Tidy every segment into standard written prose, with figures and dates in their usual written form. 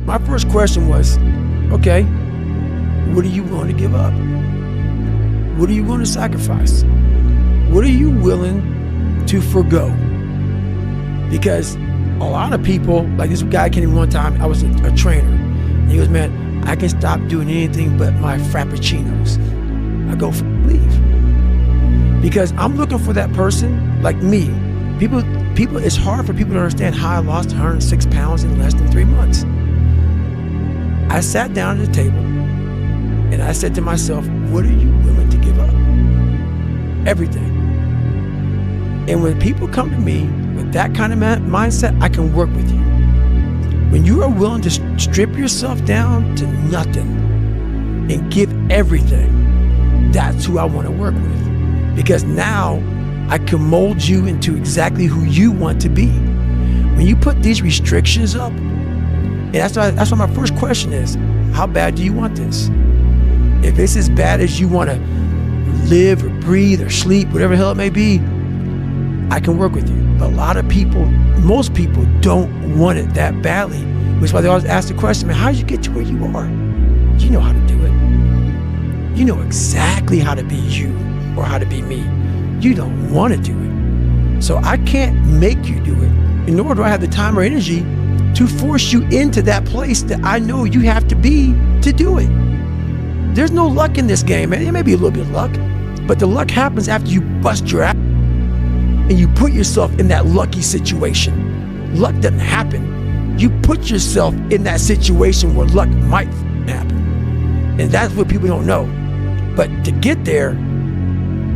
My first question was, okay, what are you willing to give up? What are you willing to sacrifice? What are you willing to forgo? Because a lot of people, like this guy came in one time, I was a trainer. And he goes, man, I can stop doing anything but my frappuccinos. I go, leave. Because I'm looking for that person like me. People, it's hard for people to understand how I lost 106 pounds in less than 3 months. I sat down at the table and I said to myself, what are you willing to give up? Everything. And when people come to me with that kind of mindset, I can work with you. When you are willing to strip yourself down to nothing and give everything, that's who I want to work with. Because now I can mold you into exactly who you want to be. When you put these restrictions up, and that's why my first question is, how bad do you want this? If it's as bad as you want to live or breathe or sleep, whatever the hell it may be, I can work with you. But a lot of people, most people don't want it that badly, which is why they always ask the question, man, how did you get to where you are? You know how to do it. You know exactly how to be you or how to be me. You don't want to do it. So I can't make you do it, and nor do I have the time or energy to force you into that place that I know you have to be to do it. There's no luck in this game, man. There may be a little bit of luck, but the luck happens after you bust your ass and you put yourself in that lucky situation. Luck doesn't happen. You put yourself in that situation where luck might happen. And that's what people don't know. But to get there,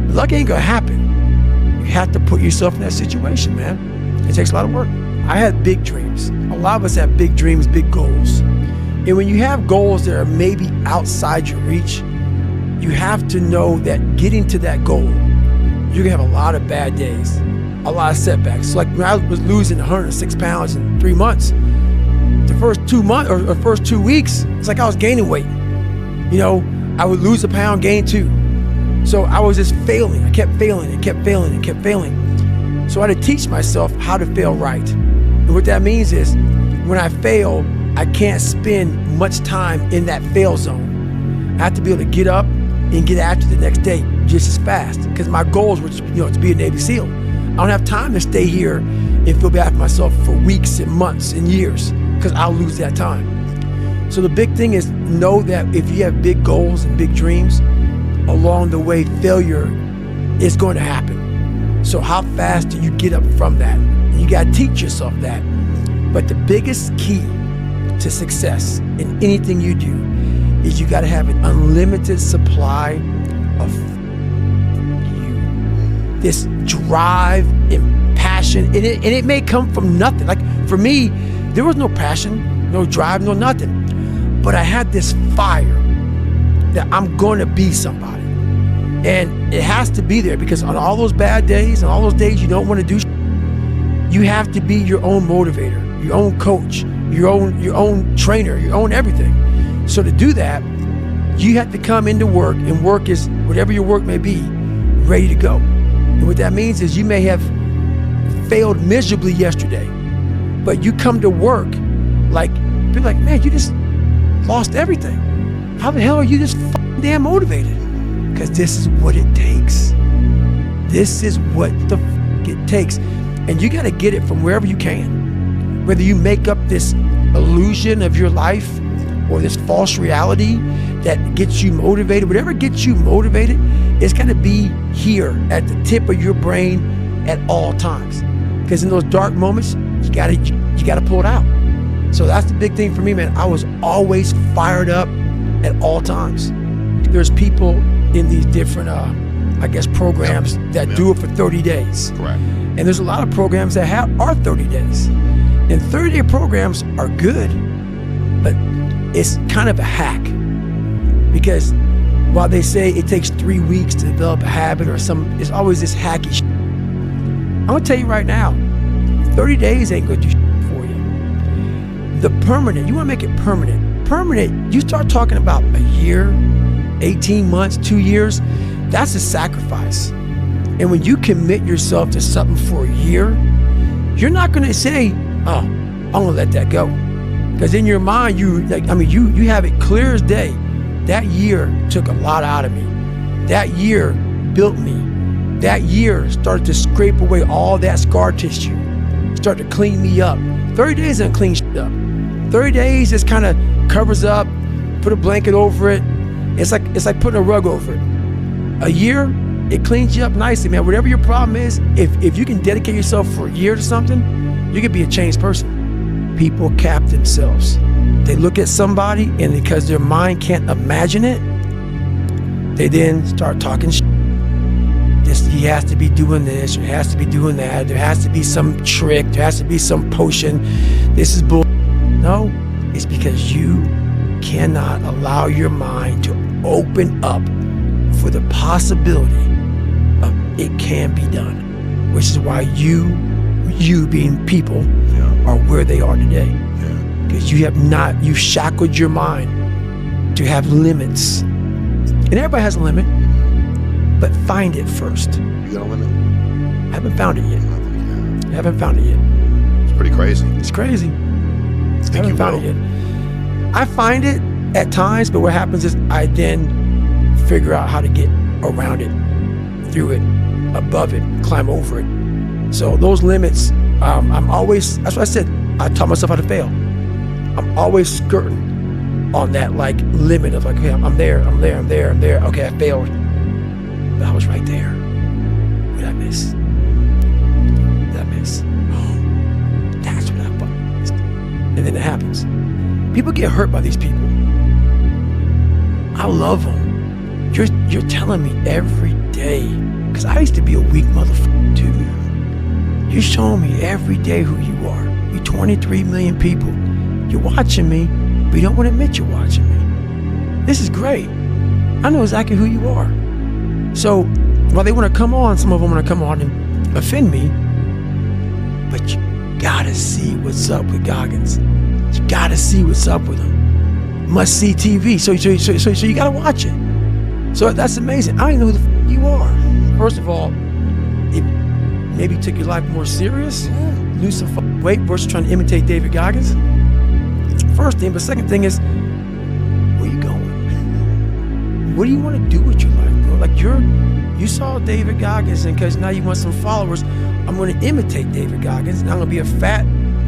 luck ain't gonna happen. You have to put yourself in that situation, man. It takes a lot of work. I had big dreams. A lot of us have big dreams, big goals. And when you have goals that are maybe outside your reach, you have to know that getting to that goal, you're gonna have a lot of bad days, a lot of setbacks. So like when I was losing 106 pounds in 3 months, the first 2 months or first 2 weeks, it's like I was gaining weight. You know, I would lose a pound, gain 2. So I was just failing. I kept failing and kept failing and kept failing. So I had to teach myself how to fail right. And what that means is when I fail, I can't spend much time in that fail zone. I have to be able to get up and get after the next day just as fast, because my goals were to be a Navy SEAL. I don't have time to stay here and feel bad for myself for weeks and months and years, because I'll lose that time. So the big thing is know that if you have big goals and big dreams, along the way, failure is going to happen. So how fast do you get up from that? You got to teach yourself that. But the biggest key to success in anything you do is you got to have an unlimited supply of you. This drive and passion, and it may come from nothing. Like for me, there was no passion, no drive, no nothing. But I had this fire that I'm going to be somebody. And it has to be there, because on all those bad days and all those days you don't want to do, you have to be your own motivator, your own coach, your own trainer, your own everything. So to do that, you have to come into work, and work is whatever your work may be, ready to go. And what that means is you may have failed miserably yesterday, but you come to work like, be like, man, you just lost everything. How the hell are you this fucking damn motivated? Because this is what it takes. This is what the fuck it takes. And you got to get it from wherever you can. Whether you make up this illusion of your life or this false reality that gets you motivated, whatever gets you motivated, it's got to be here at the tip of your brain at all times. Because in those dark moments, you got to pull it out. So that's the big thing for me, man. I was always fired up at all times. There's people in these different, programs that do it for 30 days. Correct. And there's a lot of programs that are 30 days. And 30-day programs are good, but it's kind of a hack. Because while they say it takes 3 weeks to develop a habit or it's always this hacky shit. I'm gonna tell you right now, 30 days ain't gonna do shit for you. The permanent, you wanna make it permanent. Permanent, you start talking about a year, 18 months, 2 years, that's a sacrifice. And when you commit yourself to something for a year, you're not gonna say, oh, I'm gonna let that go. Because in your mind, you have it clear as day. That year took a lot out of me. That year built me. That year started to scrape away all that scar tissue. Started to clean me up. 30 days doesn't clean shit up. 30 days just kind of covers up, put a blanket over it. It's like putting a rug over it. A year, it cleans you up nicely, man. Whatever your problem is, if you can dedicate yourself for a year to something, you can be a changed person. People cap themselves. They look at somebody, and because their mind can't imagine it, they then start talking shit. He has to be doing this, or he has to be doing that, there has to be some trick, there has to be some potion. This is bull. No, it's because you cannot allow your mind to open up for the possibility of it can be done, which is why you being people are where they are today. Because you shackled your mind to have limits. And everybody has a limit, but find it first. You got a limit? I haven't found it yet. I haven't found it yet. It's pretty crazy. It's crazy. I haven't found it yet. I find it at times, but what happens is I then figure out how to get around it, through it, above it, climb over it. So those limits, that's what I said, I taught myself how to fail. I'm always skirting on that limit of okay, I'm there. Okay, I failed. But I was right there. What did I miss? Oh, that's what I missed. And then it happens. People get hurt by these people. I love them. You're telling me every day, because I used to be a weak motherfucker too. You're showing me every day who you are. You 23 million people. You're watching me, but you don't want to admit you're watching me. This is great. I know exactly who you are. So while they want to come on, some of them want to come on and offend me, but you gotta see what's up with Goggins. You gotta see what's up with him. Must see TV. So you gotta watch it. So that's amazing. I don't know who the you are. First of all, it maybe took your life more serious, lose some weight versus trying to imitate David Goggins. First thing, but second thing is, where you going? What do you want to do with your life, bro? You saw David Goggins, and because now you want some followers, I'm going to imitate David Goggins, and I'm going to be a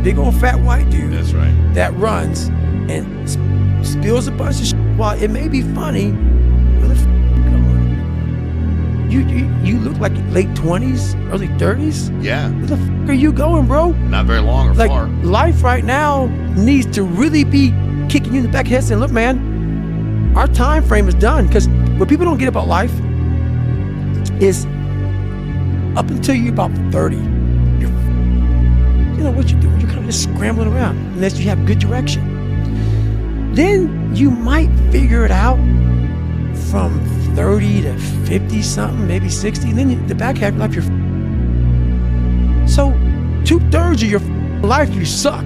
big old fat white dude. That's right. That runs and spills a bunch of shit. While it may be funny, where the f you going? You look like late 20s, early 30s. Yeah. Where the f are you going, bro? Not very long or far. Life right now needs to really be kicking you in the back of the head saying, look, man, our time frame is done. Because what people don't get about life is up until you're about 30, you know what you're doing. You're kind of just scrambling around unless you have good direction. Then you might figure it out from 30 to 50 something, maybe 60. And then the back half of your life, you're so 2/3 of your life you suck.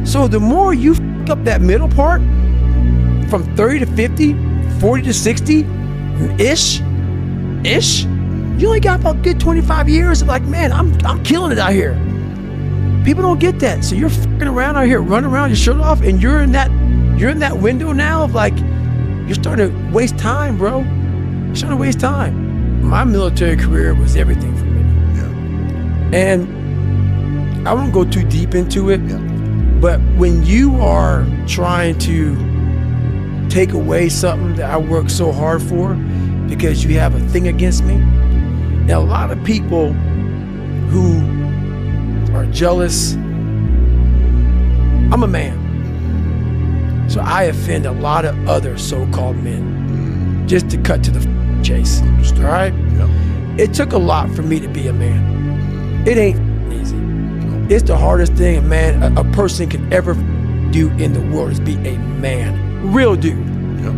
So the more you fuck up that middle part, from 30 to 50, 40 to 60 ish, you only got about good 25 years of man, I'm killing it out here. People don't get that. So you're fucking around out here, running around your shirt off, and you're in that window now of you're starting to waste time, bro. You're starting to waste time. My military career was everything for me. Yeah. And I won't go too deep into it, Yeah. but when you are trying to take away something that I worked so hard for because you have a thing against me, now a lot of people who are jealous, I'm a man, so I offend a lot of other so-called men, just to cut to the chase. Understood. All right? Yeah. It took a lot for me to be a man. It ain't easy. It's the hardest thing a person can ever do in the world is be a man. Real dude. Yeah.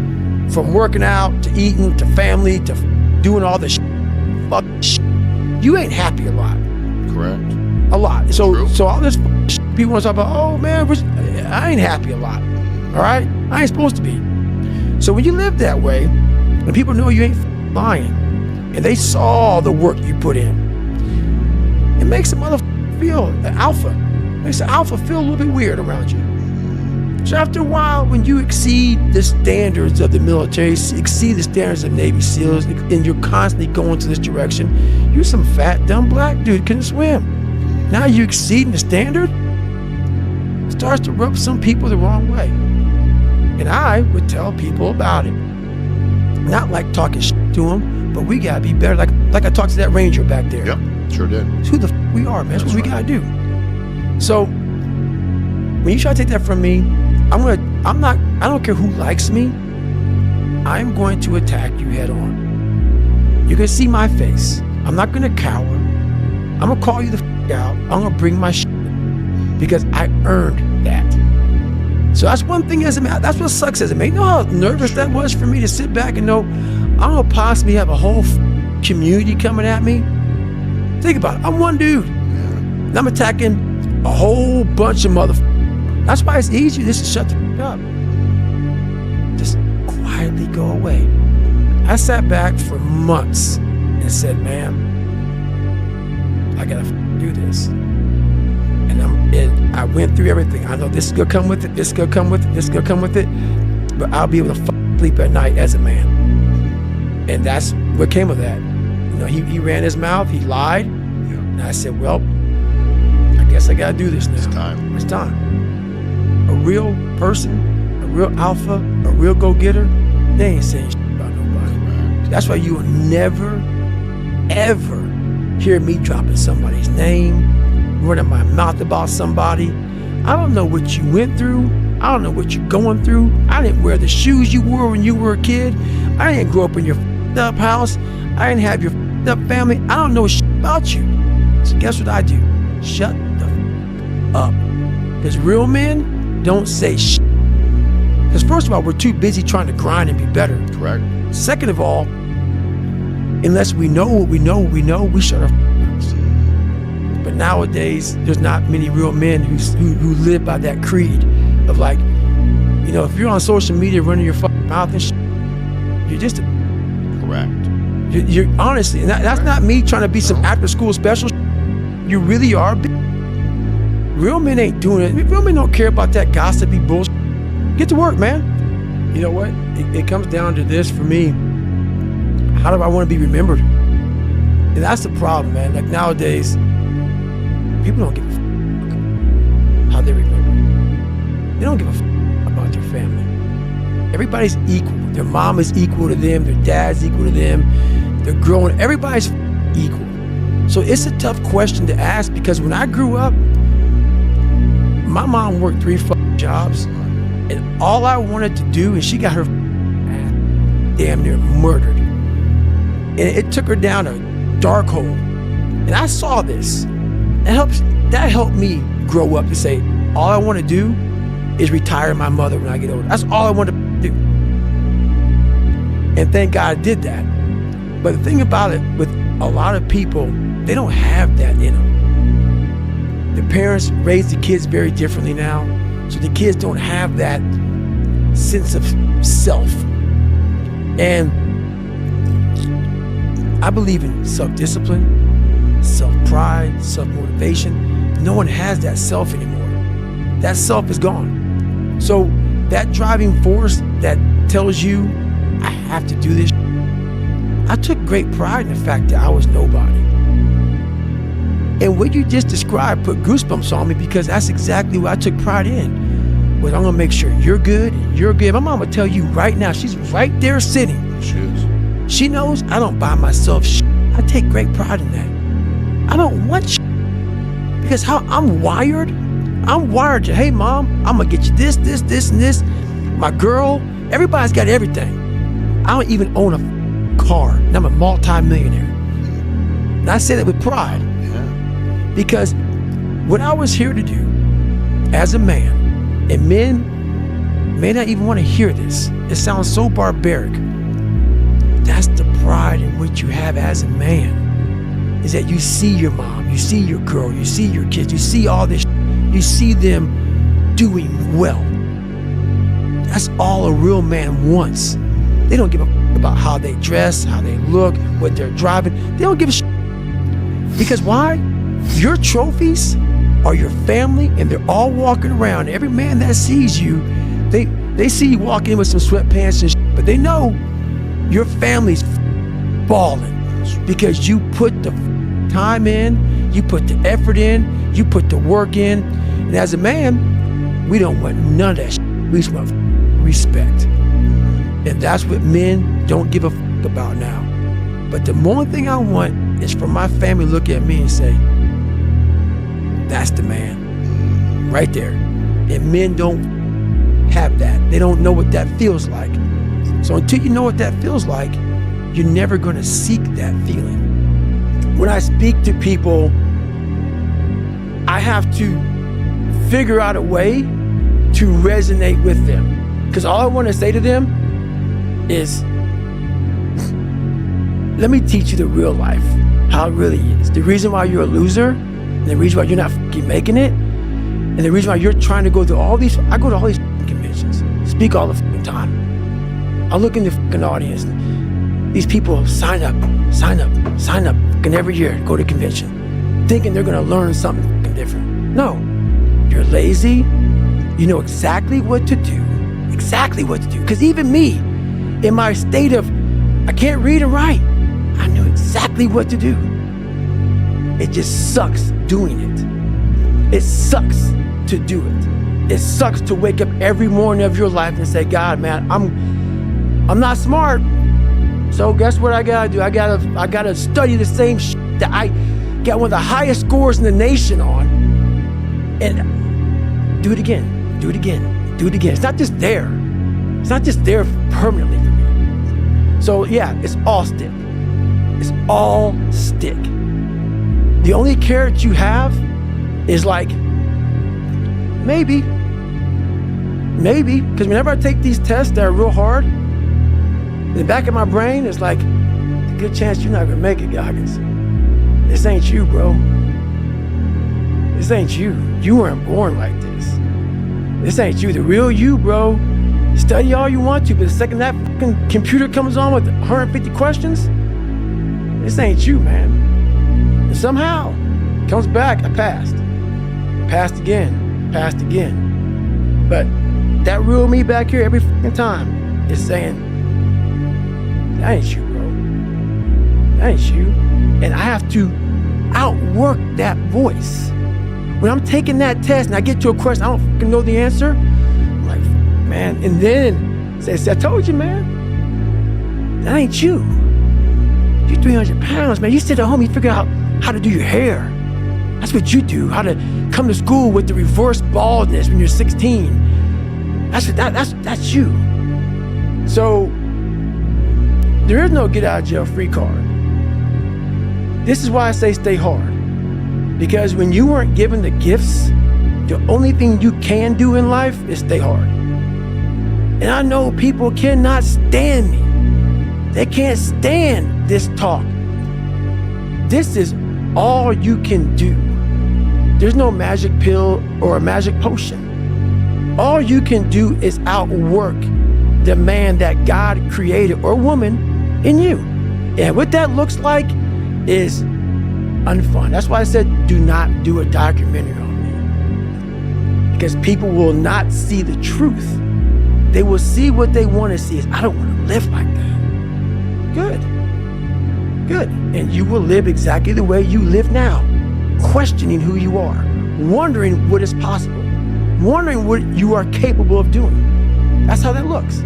From working out, to eating, to family, to doing all the fuck shit. You ain't happy a lot. Correct. A lot. True. So all this people want to talk about, oh man, I ain't happy a lot. All right? I ain't supposed to be. So when you live that way, and people know you ain't lying, and they saw the work you put in, it makes a motherfucker feel, an alpha, makes an alpha feel a little bit weird around you. So after a while, when you exceed the standards of the military, exceed the standards of Navy SEALs, and you're constantly going to this direction, you're some fat, dumb black dude couldn't swim. Now you exceeding the standard, it starts to rub some people the wrong way. And I would tell people about it. Not like talking shit to them, but we gotta be better. Like I talked to that ranger back there. Yep, sure did. It's who the f we are, man. That's what we gotta do. So when you try to take that from me, I don't care who likes me, I'm going to attack you head on. You're gonna see my face. I'm not gonna cower. I'm gonna call you the f out. I'm gonna bring my shit because I earned that. So that's one thing as a man. That's what sucks as a man. You know how nervous that was for me to sit back and know I'm gonna possibly have a whole community coming at me? Think about it. I'm one dude. And I'm attacking a whole bunch of motherfuckers. That's why it's easier just to shut the f up. Just quietly go away. I sat back for months and said, man, I gotta do this. And I went through everything. I know this is gonna come with it, this is gonna come with it, this is gonna come with it, but I'll be able to sleep at night as a man. And that's what came of that. You know, he ran his mouth, he lied, and I said, well, I guess I gotta do this now. It's time. It's time. A real person, a real alpha, a real go-getter, they ain't saying shit about nobody. Right. That's why you will never, ever hear me dropping somebody's name, running my mouth about somebody. I don't know what you went through. I don't know what you're going through. I didn't wear the shoes you wore when you were a kid. I didn't grow up in your up house. I didn't have your up family. I don't know shit about you. So guess what I do? Shut the up. Because real men don't say shit. Because first of all, we're too busy trying to grind and be better. Correct. Second of all, unless we know what we know, we shut our mouths. But nowadays, there's not many real men who live by that creed of like, you know, if you're on social media running your fucking mouth and shit, you're just a... Correct. You're honestly, and that's not me trying to be some after school special shit. You really are. Real men ain't doing it. Real men don't care about that gossipy bullshit. Get to work, man. You know what? It comes down to this for me. How do I want to be remembered? And that's the problem, man. Like nowadays, people don't give a fuck how they're remembered. They don't give a fuck about their family. Everybody's equal. Their mom is equal to them. Their dad's equal to them. They're growing. Everybody's equal. So it's a tough question to ask because when I grew up, my mom worked 3 fucking jobs, and all I wanted to do, and she got her damn near murdered. And it took her down a dark hole. And I saw this. That helped me grow up to say, all I want to do is retire my mother when I get older. That's all I want to do. And thank God I did that. But the thing about it, with a lot of people, they don't have that in them. The parents raise the kids very differently now, so the kids don't have that sense of self. And I believe in self-discipline, self-pride, self-motivation. No one has that self anymore. That self is gone. So that driving force that tells you, I have to do this. I took great pride in the fact that I was nobody. And what you just described put goosebumps on me because that's exactly what I took pride in. Was I'm gonna make sure you're good and you're good. My mom would tell you right now, she's right there sitting. She is. She knows I don't buy myself shit. I take great pride in that. I don't want shit. Because how I'm wired to, hey mom, I'm gonna get you this, and this. My girl, everybody's got everything. I don't even own a car, and I'm a multi-millionaire. And I say that with pride. Because what I was here to do as a man, and men may not even want to hear this. It sounds so barbaric. That's the pride in which you have as a man, is that you see your mom, you see your girl, you see your kids, you see all this, you see them doing well. That's all a real man wants. They don't give a f about how they dress, how they look, what they're driving. They don't give a shit. Because why? Your trophies are your family, and they're all walking around. Every man that sees you, they see you walk in with some sweatpants and shit, but they know your family's balling because you put the time in, you put the effort in, you put the work in. And as a man, we don't want none of that shit. We just want respect. And that's what men don't give a fuck about now. But the only thing I want is for my family to look at me and say, that's the man, right there. And men don't have that. They don't know what that feels like. So until you know what that feels like, you're never gonna seek that feeling. When I speak to people, I have to figure out a way to resonate with them. Because all I wanna say to them is, let me teach you the real life, how it really is. The reason why you're a loser, and the reason why you're not fucking making it, and the reason why you're trying to go through all these, I go to all these fucking conventions, speak all the fucking time. I look in the fucking audience, these people sign up fucking every year to go to convention, thinking they're gonna learn something fucking different. No, you're lazy, you know exactly what to do. Because even me, in my state of, I can't read and write, I knew exactly what to do. It just sucks doing it. It sucks to do it. It sucks to wake up every morning of your life and say, God, man, I'm not smart. So guess what I gotta do? I gotta study the same shit that I got one of the highest scores in the nation on, and do it again. It's not just there. It's not just there permanently for me. So yeah, it's all stick. It's all stick. The only carrot you have is like, maybe, because whenever I take these tests that are real hard, in the back of my brain, it's like, a good chance you're not gonna make it, Goggins. This ain't you, bro. This ain't you. You weren't born like this. This ain't you, the real you, bro. Study all you want to, but the second that fucking computer comes on with 150 questions, this ain't you, man. And somehow, it comes back, I passed. Passed again. But that real me back here every fucking time is saying, that ain't you, bro. That ain't you. And I have to outwork that voice. When I'm taking that test and I get to a question, I don't fucking know the answer, I'm like, man, and then say, I told you, man, that ain't you. You're 300 pounds, man. You sit at home, you figure out how to do your hair. That's what you do, how to come to school with the reverse baldness when you're 16. That's you. So, there is no get out of jail free card. This is why I say stay hard. Because when you weren't given the gifts, the only thing you can do in life is stay hard. And I know people cannot stand me. They can't stand this talk. This is all you can do. There's no magic pill or a magic potion. All you can do is outwork the man that God created, or woman, in you. And what that looks like is unfun. That's why I said, do not do a documentary on me. Because people will not see the truth. They will see what they want to see. I don't want to live like that. Good. And you will live exactly the way you live now, questioning who you are, wondering what is possible, wondering what you are capable of doing. That's how that looks.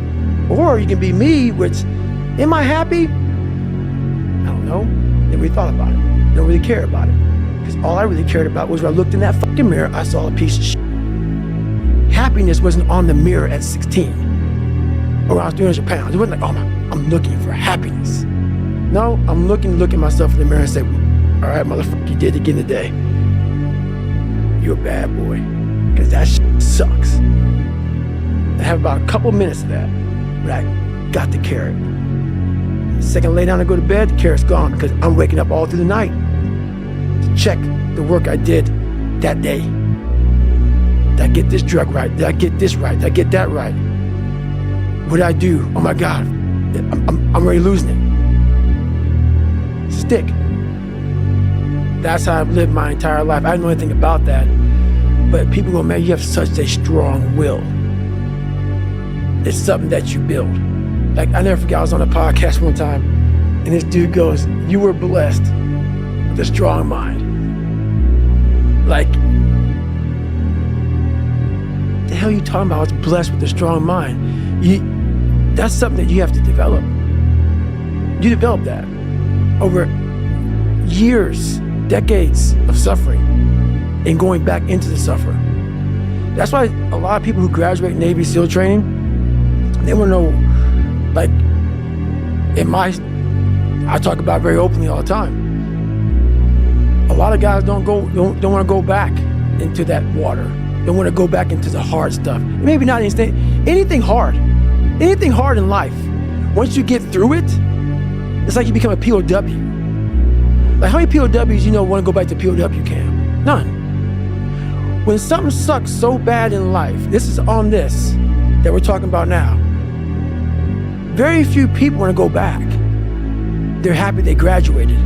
Or you can be me, which, am I happy? I don't know. Never really thought about it. Don't really care about it. Because all I really cared about was when I looked in that fucking mirror, I saw a piece of shit. Happiness wasn't on the mirror at 16. Or when I was 300 pounds. It wasn't like, oh, I'm looking for happiness. No, I'm looking at myself in the mirror and say, all right, motherfucker, you did it again today. You're a bad boy. Because that shit sucks. I have about a couple minutes of that, but I got the carrot. The second I lay down and go to bed, the carrot's gone, because I'm waking up all through the night to check the work I did that day. Did I get this drug right? Did I get this right? Did I get that right? What did I do? Oh my God, I'm already losing it. Stick. That's how I've lived my entire life. I didn't know anything about that But people go, man, you have such a strong will. It's something that you build. Like, I never forget, I was on a podcast one time, and this dude goes, you were blessed with a strong mind. Like, the hell are you talking about? I was blessed with a strong mind. That's something that you have to develop. You develop that over years, decades of suffering and going back into the suffering. That's why a lot of people who graduate Navy SEAL training, they want to know, like, I talk about very openly all the time. A lot of guys don't want to go back into that water. They want to go back into the hard stuff. Maybe not anything hard in life. Once you get through it, it's like you become a POW. Like, how many POWs you know want to go back to POW camp? None. When something sucks so bad in life, this is on this that we're talking about now. Very few people want to go back. They're happy they graduated.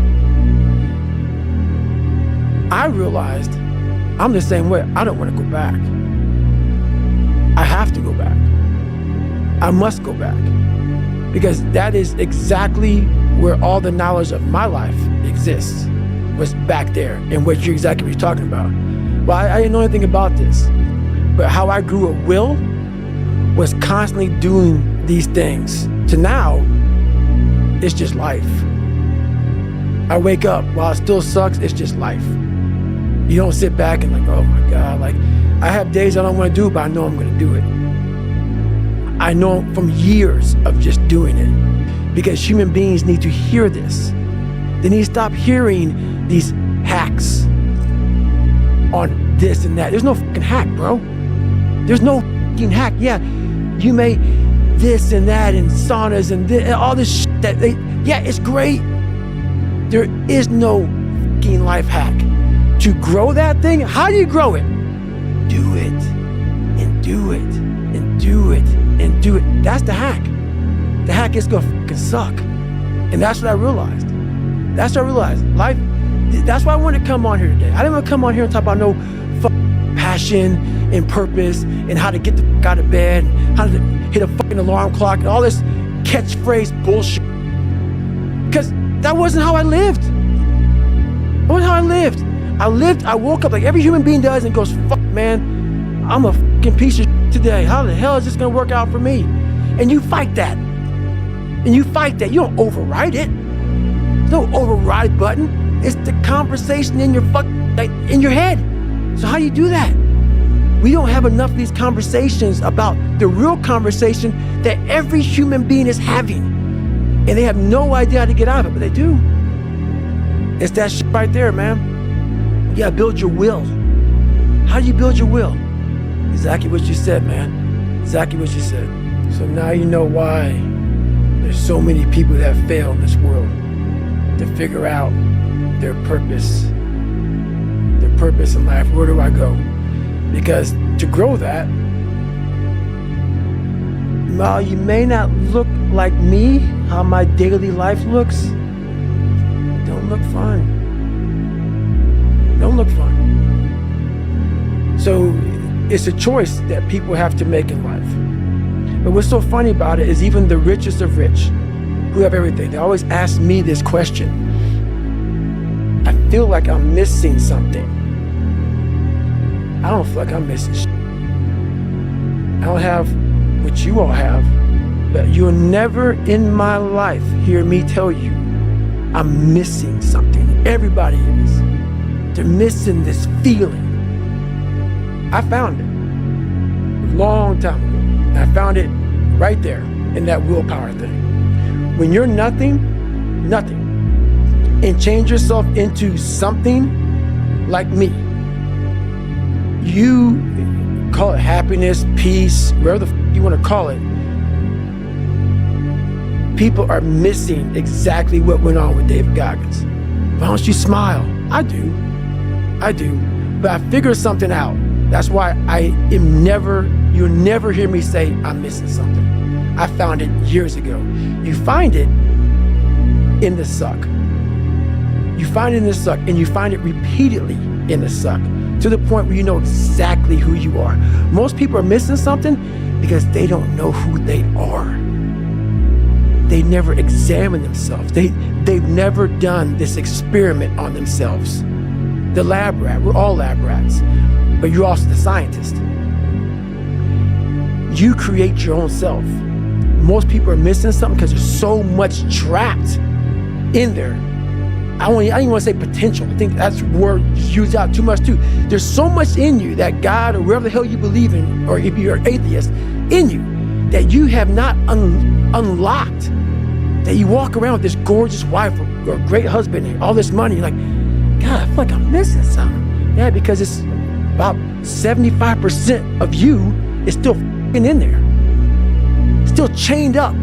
I realized I'm the same way. I don't want to go back. I have to go back. I must go back. Because that is exactly where all the knowledge of my life exists, was back there, and what you're talking about. Well, I didn't know anything about this, but how I grew a will was constantly doing these things. To now, it's just life. I wake up, while it still sucks, it's just life. You don't sit back and like, oh my God, like, I have days I don't want to do it, but I know I'm going to do it. I know from years of just doing it, because human beings need to hear this. They need to stop hearing these hacks on this and that. There's no fucking hack, bro. There's no fucking hack. Yeah, you may this and that and saunas and all this shit that it's great. There is no fucking life hack. To grow that thing, how do you grow it? Do it and do it and do it and do it. That's the hack. The hack is gonna fucking suck. And that's what I realized. Life, that's why I wanted to come on here today. I didn't want to come on here and talk about no fucking passion and purpose and how to get the fuck out of bed, and how to hit a fucking alarm clock and all this catchphrase bullshit. Because that wasn't how I lived. I woke up like every human being does and goes, fuck, man, I'm a fucking piece of shit today. How the hell is this gonna work out for me? And you fight that. You don't override it. There's no override button. It's the conversation in your in your head. So how do you do that? We don't have enough of these conversations about the real conversation that every human being is having. And they have no idea how to get out of it, but they do. It's that shit right there, man. You gotta build your will. How do you build your will? Exactly what you said, man. Exactly what you said. So now you know why there's so many people that fail in this world to figure out their purpose in life. Where do I go? Because to grow that, while you may not look like me, how my daily life looks, don't look fun. So it's a choice that people have to make in life. But what's so funny about it is even the richest of rich, who have everything, they always ask me this question. I feel like I'm missing something. I don't feel like I'm missing shit. I don't have what you all have, but you'll never in my life hear me tell you I'm missing something. Everybody is. They're missing this feeling. I found it a long time ago. And I found it right there in that willpower thing. When you're nothing, and change yourself into something like me, you call it happiness, peace, whatever the you want to call it. People are missing exactly what went on with David Goggins. Why don't you smile? I do. But I figured something out. That's why you'll never hear me say I'm missing something. I found it years ago. You find it in the suck. And you find it repeatedly in the suck. to the point where you know exactly who you are. Most people are missing something because they don't know who they are. They never examine themselves. They've never done this experiment on themselves. The lab rat, we're all lab rats, but you're also the scientist. You create your own self. Most people are missing something because there's so much trapped in there. I don't even want to say potential. I think that's a word used out too much too. There's so much in you that God or wherever the hell you believe in, or if you're an atheist, in you that you have not unlocked. That you walk around with this gorgeous wife or great husband and all this money. You're like, God, I feel like I'm missing something. Yeah, because it's about 75% of you is still in there. Still chained up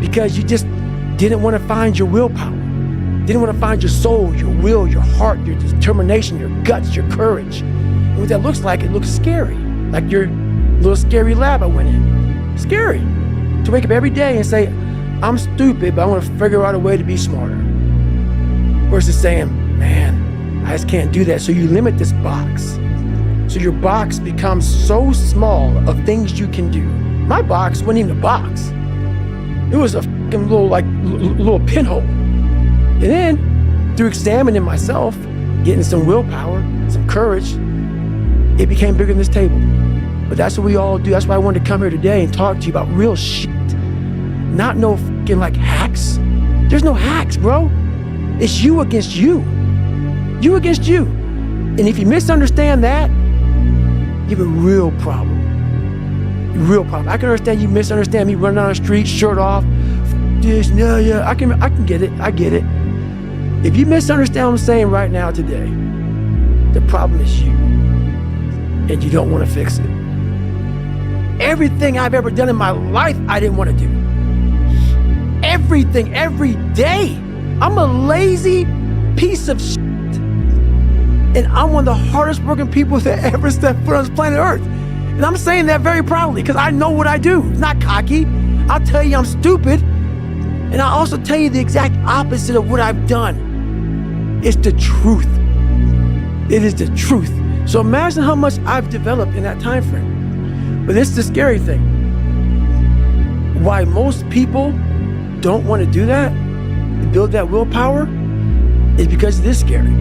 because you just didn't want to find your willpower. Didn't want to find your soul, your will, your heart, your determination, your guts, your courage. And what that looks like, it looks scary. Like your little scary lab I went in. Scary. To wake up every day and say, I'm stupid, but I want to figure out a way to be smarter. Versus saying, man, I just can't do that. So you limit this box. So your box becomes so small of things you can do. My box wasn't even a box. It was a fucking little pinhole. And then, through examining myself, getting some willpower, some courage, it became bigger than this table. But that's what we all do. That's why I wanted to come here today and talk to you about real shit. Not no fucking like hacks. There's no hacks, bro. It's you against you. You against you. And if you misunderstand that, you have a real problem. Real problem. I can understand you misunderstand me running down the street, shirt off, this, yeah, I can get it. I get it. If you misunderstand what I'm saying right now today, the problem is you. And you don't want to fix it. Everything I've ever done in my life, I didn't want to do. Everything, every day. I'm a lazy piece of shit. And I'm one of the hardest working people that ever stepped foot on this planet Earth. And I'm saying that very proudly because I know what I do. It's not cocky. I'll tell you I'm stupid. And I'll also tell you the exact opposite of what I've done. It's the truth. It is the truth. So imagine how much I've developed in that time frame. But this is the scary thing. Why most people don't want to do that, build that willpower, is because it is scary.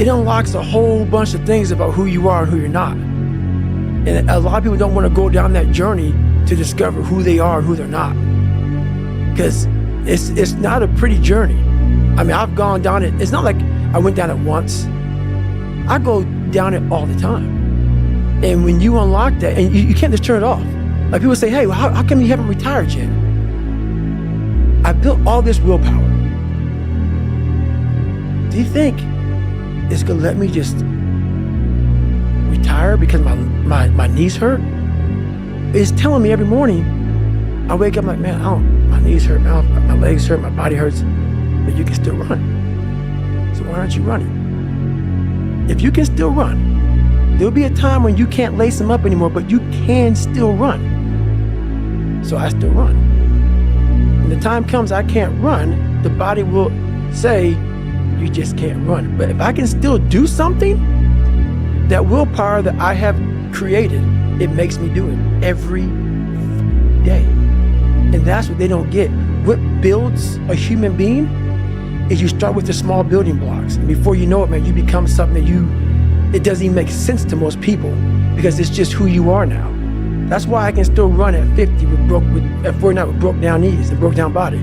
It unlocks a whole bunch of things about who you are and who you're not. And a lot of people don't want to go down that journey to discover who they are and who they're not. Because it's not a pretty journey. I mean, I've gone down it. It's not like I went down it once. I go down it all the time. And when you unlock that, and you can't just turn it off. Like people say, hey, well, how come you haven't retired yet? I built all this willpower. Do you think it's gonna let me just retire because my knees hurt? It's telling me every morning, I wake up like, man, my knees hurt, my legs hurt, my body hurts, but you can still run. So why aren't you running? If you can still run, there'll be a time when you can't lace them up anymore, but you can still run. So I still run. When the time comes I can't run, the body will say, you just can't run. But if I can still do something, that willpower that I have created, it makes me do it every day. And that's what they don't get. What builds a human being is you start with the small building blocks. And before you know it, man, you become something that it doesn't even make sense to most people because it's just who you are now. That's why I can still run at 50 at 49 with broke down knees and broke down body,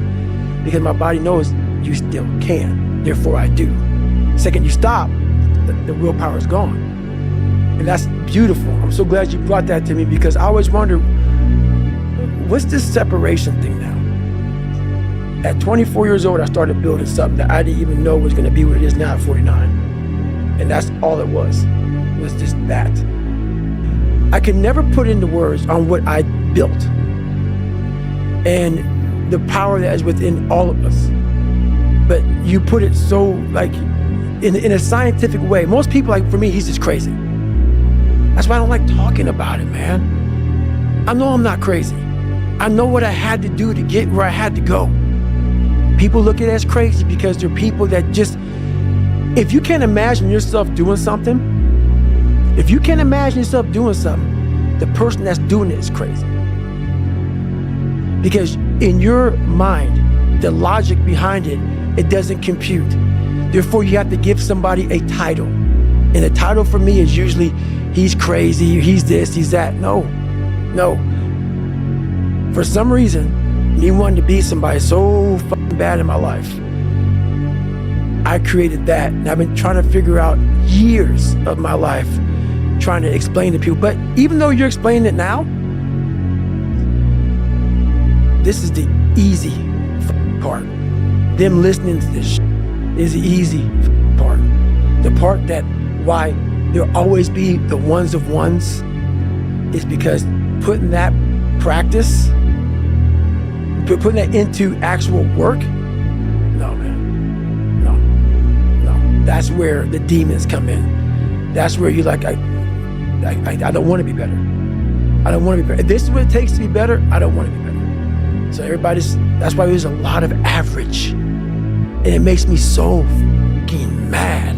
because my body knows you still can. Therefore, I do. Second you stop, the willpower is gone. And that's beautiful. I'm so glad you brought that to me because I always wonder, what's this separation thing now? At 24 years old, I started building something that I didn't even know was going to be what it is now at 49. And that's all it was just that. I could never put into words on what I built and the power that is within all of us. But you put it so like in a scientific way. Most people, like for me, he's just crazy. That's why I don't like talking about it, man. I know I'm not crazy. I know what I had to do to get where I had to go. People look at it as crazy because they're people that just If you can't imagine yourself doing something, the person that's doing it is crazy. Because in your mind, the logic behind it, it doesn't compute. Therefore, you have to give somebody a title. And the title for me is usually, he's crazy, he's this, he's that. No. For some reason, me wanting to be somebody so fucking bad in my life, I created that. And I've been trying to figure out years of my life trying to explain to people. But even though you're explaining it now, this is the easy part. Them listening to this is the easy part. The part that why there'll always be the ones of ones is because putting that practice, putting that into actual work, no, man. No. That's where the demons come in. That's where you're like, I don't want to be better. I don't want to be better. If this is what it takes to be better, I don't want to be better. So that's why there's a lot of average. And it makes me so fucking mad.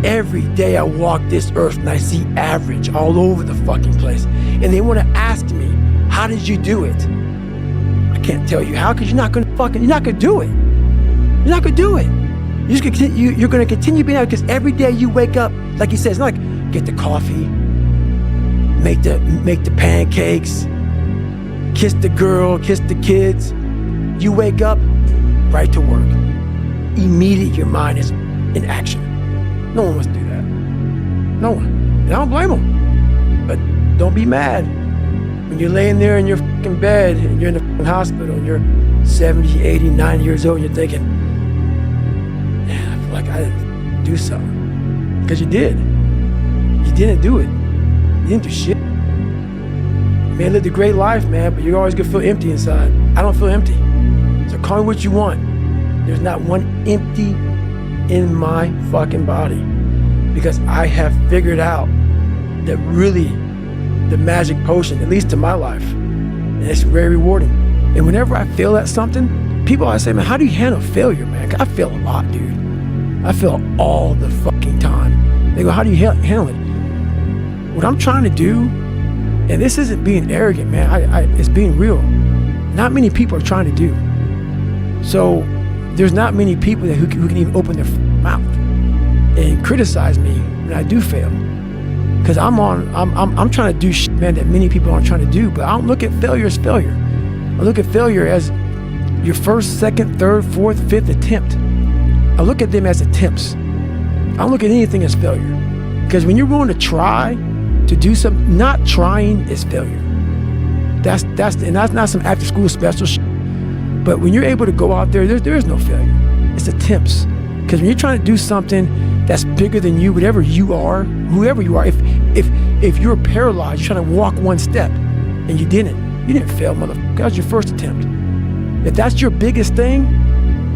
Every day I walk this earth and I see average all over the fucking place. And they want to ask me, how did you do it? I can't tell you how, because you're not going to do it. You're not going to do it. You're going to continue being out, because every day you wake up, like he says, like get the coffee, make the pancakes, kiss the girl, kiss the kids. You wake up, right to work. Immediately your mind is in action. No one wants to do that. No one. And I don't blame them. But don't be mad when you're laying there in your fucking bed and you're in the fucking hospital and you're 70, 80, 90 years old and you're thinking, man, I feel like I didn't do something. Because you did. You didn't do it. You didn't do shit. You may have lived a great life, man, but you're always gonna feel empty inside. I don't feel empty. So call me what you want. There's not one empty in my fucking body, because I have figured out that really the magic potion, at least to my life, and it's very rewarding. And whenever I fail at something, people always say, man, how do you handle failure, man? I fail a lot, dude. I fail all the fucking time. They go, how do you handle it? What I'm trying to do, and this isn't being arrogant, man, it's being real. Not many people are trying to do. So there's not many people who can even open their mouth and criticize me when I do fail. Because I'm trying to do shit, man, that many people aren't trying to do. But I don't look at failure as failure. I look at failure as your first, second, third, fourth, fifth attempt. I look at them as attempts. I don't look at anything as failure. Because when you're willing to try to do something, not trying is failure. That's not some after school special shit. But when you're able to go out there is no failure. It's attempts. Because when you're trying to do something that's bigger than you, whatever you are, whoever you are, if you're paralyzed, you're trying to walk one step and you didn't fail, motherfucker. That was your first attempt. If that's your biggest thing,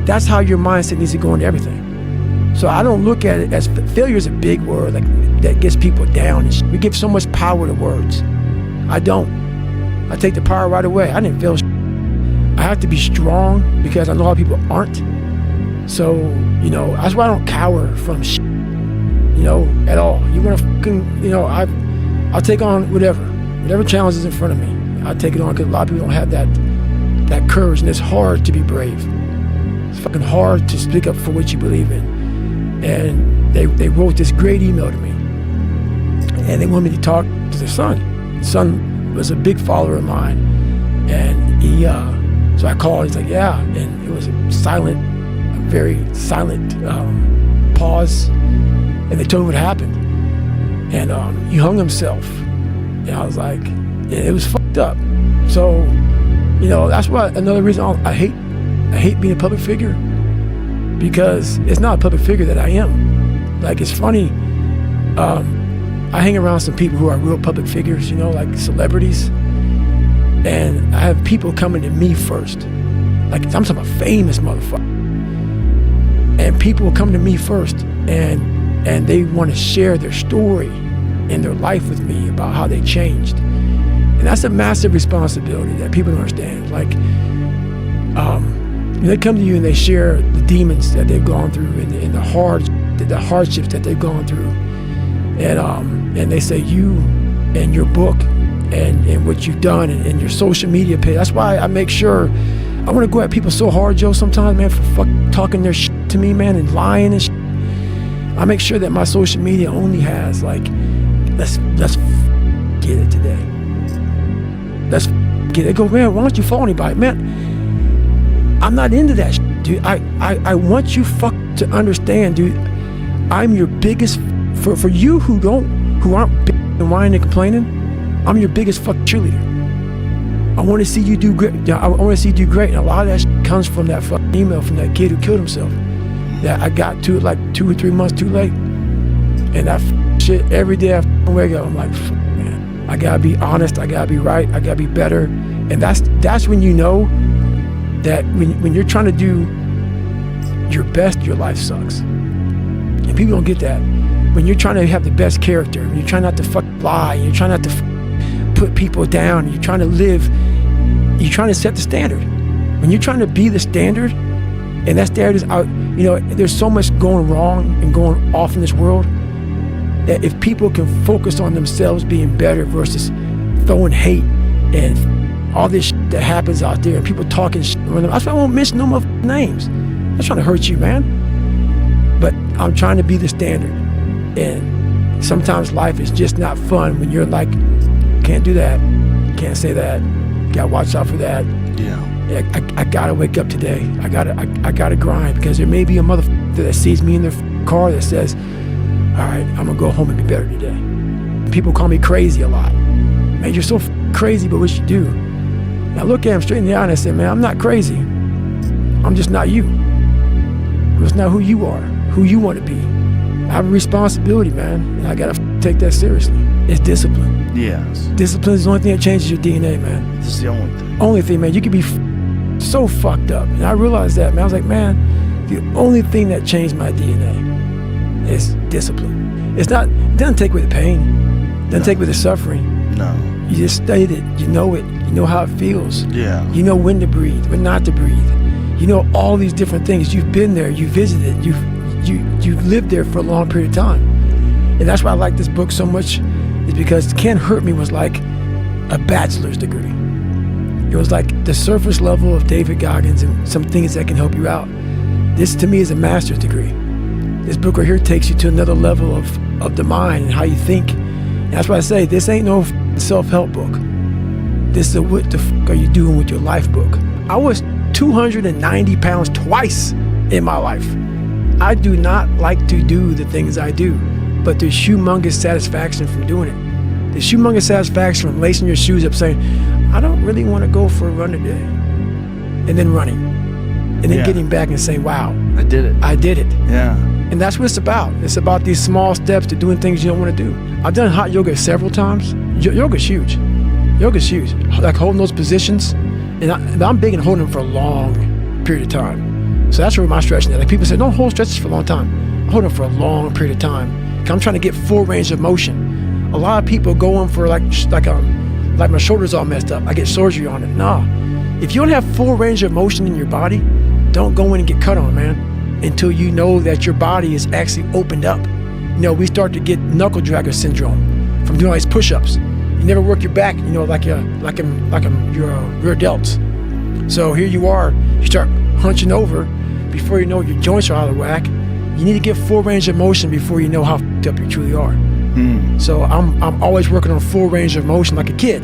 that's how your mindset needs to go into everything. So I don't look at it as failure is a big word like that gets people down. We give so much power to words. I don't. I take the power right away. I didn't fail. I have to be strong because I know a lot of people aren't. So, that's why I don't cower from shit, at all. You want to fucking, I'll take on whatever challenge is in front of me. I'll take it on, because a lot of people don't have that courage, and it's hard to be brave. It's fucking hard to speak up for what you believe in. And they wrote this great email to me, and they wanted me to talk to their son. His son was a big follower of mine, and so I called. He's like, yeah, and it was a very silent pause, and they told me what happened, and he hung himself, and I was like, it was fucked up. So, that's why another reason I hate being a public figure, because it's not a public figure that I am. Like, it's funny, I hang around some people who are real public figures, like celebrities, and I have people coming to me first. Like, I'm talking about famous motherfucker. And people will come to me first, and they want to share their story and their life with me about how they changed. And that's a massive responsibility that people don't understand. Like, they come to you and they share the demons that they've gone through and the hard the hardships that they've gone through. And they say you and your book and what you've done and your social media page. That's why I make sure, I want to go at people so hard, Joe, sometimes, man, for talking their shit to me, man, and lying and shit. I make sure that my social media only has like, let's get it today. Let's get it. They go, man, why don't you follow anybody? Man, I'm not into that shit, dude. I want you to understand, dude, I'm your biggest, for you who aren't and whining and complaining, I'm your biggest cheerleader. I want to see you do great. I want to see you do great. And a lot of that shit comes from that email from that kid who killed himself. That I got to it like 2 or 3 months too late. And that shit, every day I wake up, I'm like, man, I gotta be honest, I gotta be right, I gotta be better. And that's when you know that when you're trying to do your best, your life sucks. And people don't get that. When you're trying to have the best character, when you're trying not to lie, you're trying not to put people down, you're trying to live, you're trying to set the standard. When you're trying to be the standard, and that standard is out, there's so much going wrong and going off in this world that if people can focus on themselves being better versus throwing hate and all this shit that happens out there and people talking shit, that's why I won't mention no motherfucking names. I'm not trying to hurt you, man. But I'm trying to be the standard. And sometimes life is just not fun when you're like, can't do that, can't say that, gotta watch out for that. Yeah. I gotta wake up today. I gotta grind, because there may be a motherfucker that sees me in their car that says, all right, I'm gonna go home and be better today. People call me crazy a lot. Man, you're so crazy, but what you do? And I look at him straight in the eye and I say, man, I'm not crazy. I'm just not you. I'm just not who you are, who you want to be. I have a responsibility, man, and I gotta take that seriously. It's discipline. Yes. Discipline is the only thing that changes your DNA, man. This is the only thing. Only thing, man. You could be so fucked up. And I realized that, man. I was like, man, the only thing that changed my DNA is discipline. It doesn't take away the pain. It doesn't take away the suffering. No. You just studied it. You know it. You know how it feels. Yeah. You know when to breathe, when not to breathe. You know all these different things. You've been there. You visited. You've lived there for a long period of time. And that's why I like this book so much, is because Can't Hurt Me was like a bachelor's degree. It was like the surface level of David Goggins and some things that can help you out. This to me is a master's degree. This book right here takes you to another level of the mind and how you think. And that's why I say this ain't no self-help book. This is a what the fuck are you doing with your life book. I was 290 pounds twice in my life. I do not like to do the things I do, but there's humongous satisfaction from doing it. There's humongous satisfaction from lacing your shoes up saying, I don't really want to go for a run today. And then running. And then getting back and saying, wow. I did it. I did it. Yeah. And that's what it's about. It's about these small steps to doing things you don't want to do. I've done hot yoga several times. Yoga's huge. Yoga's huge. Like holding those positions. And I'm big in holding them for a long period of time. So that's where my stretching is. Like people say, don't hold stretches for a long time. I hold them for a long period of time. I'm trying to get full range of motion. A lot of people go in for like my shoulder's all messed up. I get surgery on it. Nah. If you don't have full range of motion in your body, don't go in and get cut on, man, until you know that your body is actually opened up. We start to get knuckle dragger syndrome from doing all these push-ups. You never work your back, like your rear delts. So here you are, you start hunching over. Before you know it, your joints are out of whack. You need to get full range of motion before you know how f***ed up you truly are. So I'm always working on full range of motion like a kid.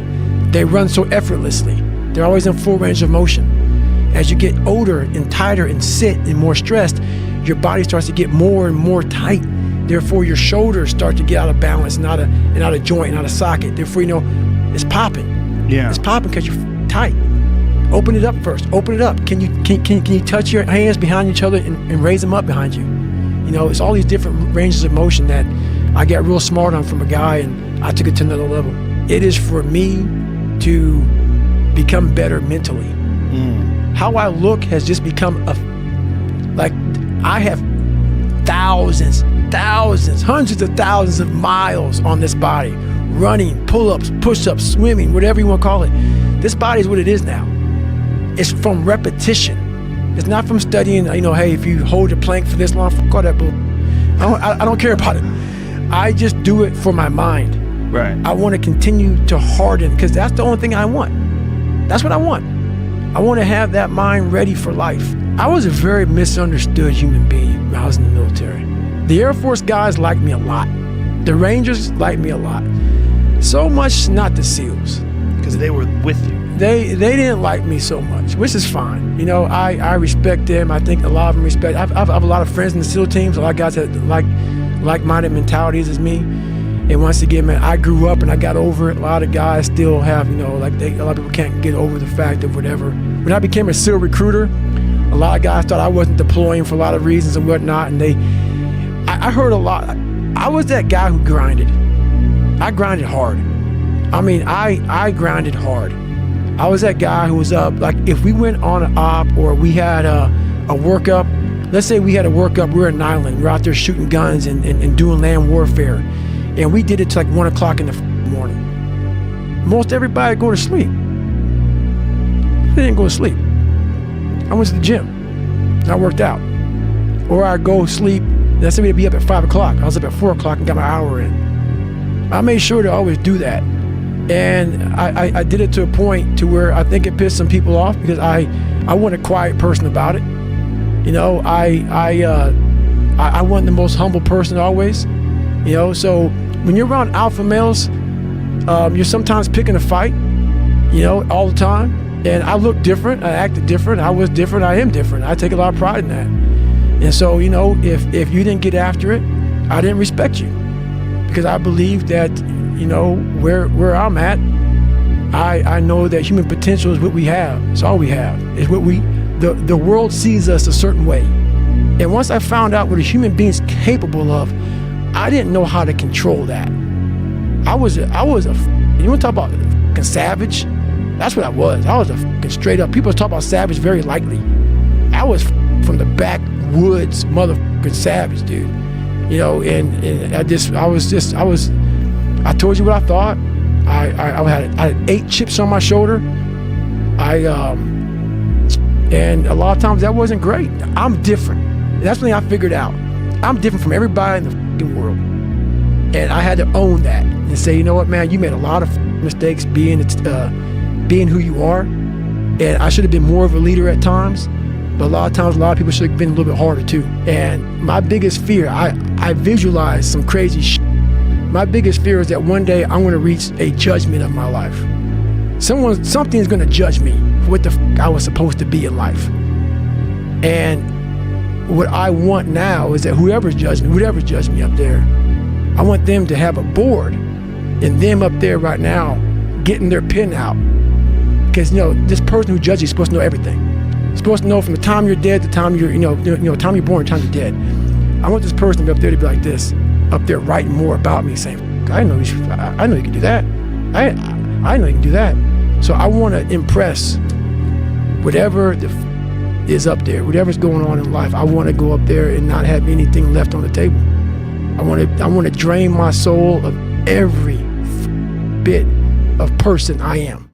They run so effortlessly. They're always in full range of motion. As you get older and tighter and sit and more stressed, your body starts to get more and more tight. Therefore, your shoulders start to get out of balance and out of joint and out of socket. Therefore, it's popping. Yeah. It's popping because you're tight. Open it up first. Open it up. Can you touch your hands behind each other and raise them up behind you? It's all these different ranges of motion that I got real smart on from a guy, and I took it to another level. It is for me to become better mentally. How I look has just become I have thousands, hundreds of thousands of miles on this body, running, pull-ups, push-ups, swimming, whatever you want to call it. This body is what it is now. It's from repetition. It's not from studying, hey, if you hold a plank for this long, fuck all that bull. I don't care about it. I just do it for my mind. Right. I want to continue to harden because that's the only thing I want. That's what I want. I want to have that mind ready for life. I was a very misunderstood human being when I was in the military. The Air Force guys liked me a lot. The Rangers liked me a lot. So much not the SEALs. Because they were with you. They didn't like me so much, which is fine. You know, I respect them. I think a lot of them respect. I have a lot of friends in the SEAL teams, a lot of guys that like-minded mentalities as me. And once again, man, I grew up and I got over it. A lot of guys still have, you know, like a lot of people can't get over the fact of whatever. When I became a SEAL recruiter, a lot of guys thought I wasn't deploying for a lot of reasons and whatnot. And I heard a lot. I was that guy who grinded. I grinded hard. I mean, I grinded hard. I was that guy who was up, like if we went on an op or we had a workup, let's say we had a workup, we were in an island, we were out there shooting guns and doing land warfare. And we did it till like 1 o'clock in the morning. Most everybody go to sleep. They didn't go to sleep. I went to the gym and I worked out. Or I go sleep, let's say we'd be up at 5 o'clock. I was up at 4 o'clock and got my hour in. I made sure to always do that. And I did it to a point to where I think it pissed some people off because I wasn't a quiet person about it. You know, I wasn't the most humble person always. You know, so when you're around alpha males, you're sometimes picking a fight, you know, all the time. And I look different, I acted different, I was different, I am different. I take a lot of pride in that. And so, you know, if you didn't get after it, I didn't respect you. Because I believe that, you know, where I'm at, I know that human potential is what we have. It's all we have. It's what the world sees us a certain way. And once I found out what a human being is capable of, I didn't know how to control that. I was a, you want to talk about a fucking savage? That's what I was. I was a fucking straight up, people talk about savage very lightly. I was from the backwoods motherfucking savage, dude. You know, and I told you what I thought. I had 8 chips on my shoulder. And a lot of times that wasn't great. I'm different. And that's when I figured out. I'm different from everybody in the fucking world. And I had to own that and say, you know what, man, you made a lot of mistakes being who you are. And I should have been more of a leader at times. But a lot of times, a lot of people should have been a little bit harder too. And my biggest fear, I visualize some crazy shit. My biggest fear is that one day I'm going to reach a judgment of my life. Something's going to judge me for what the fuck I was supposed to be in life. And what I want now is that whoever's judging me up there, I want them to have a board and them up there right now getting their pen out. Because, you know, this person who judges you is supposed to know everything. You're supposed to know from the time you're dead to the time you're, time you're born, time you're dead. I want this person up there to be like this, up there writing more about me, saying, I know you can do that. I know you can do that. So I want to impress whatever is up there, whatever's going on in life. I want to go up there and not have anything left on the table. I want to drain my soul of every bit of person I am.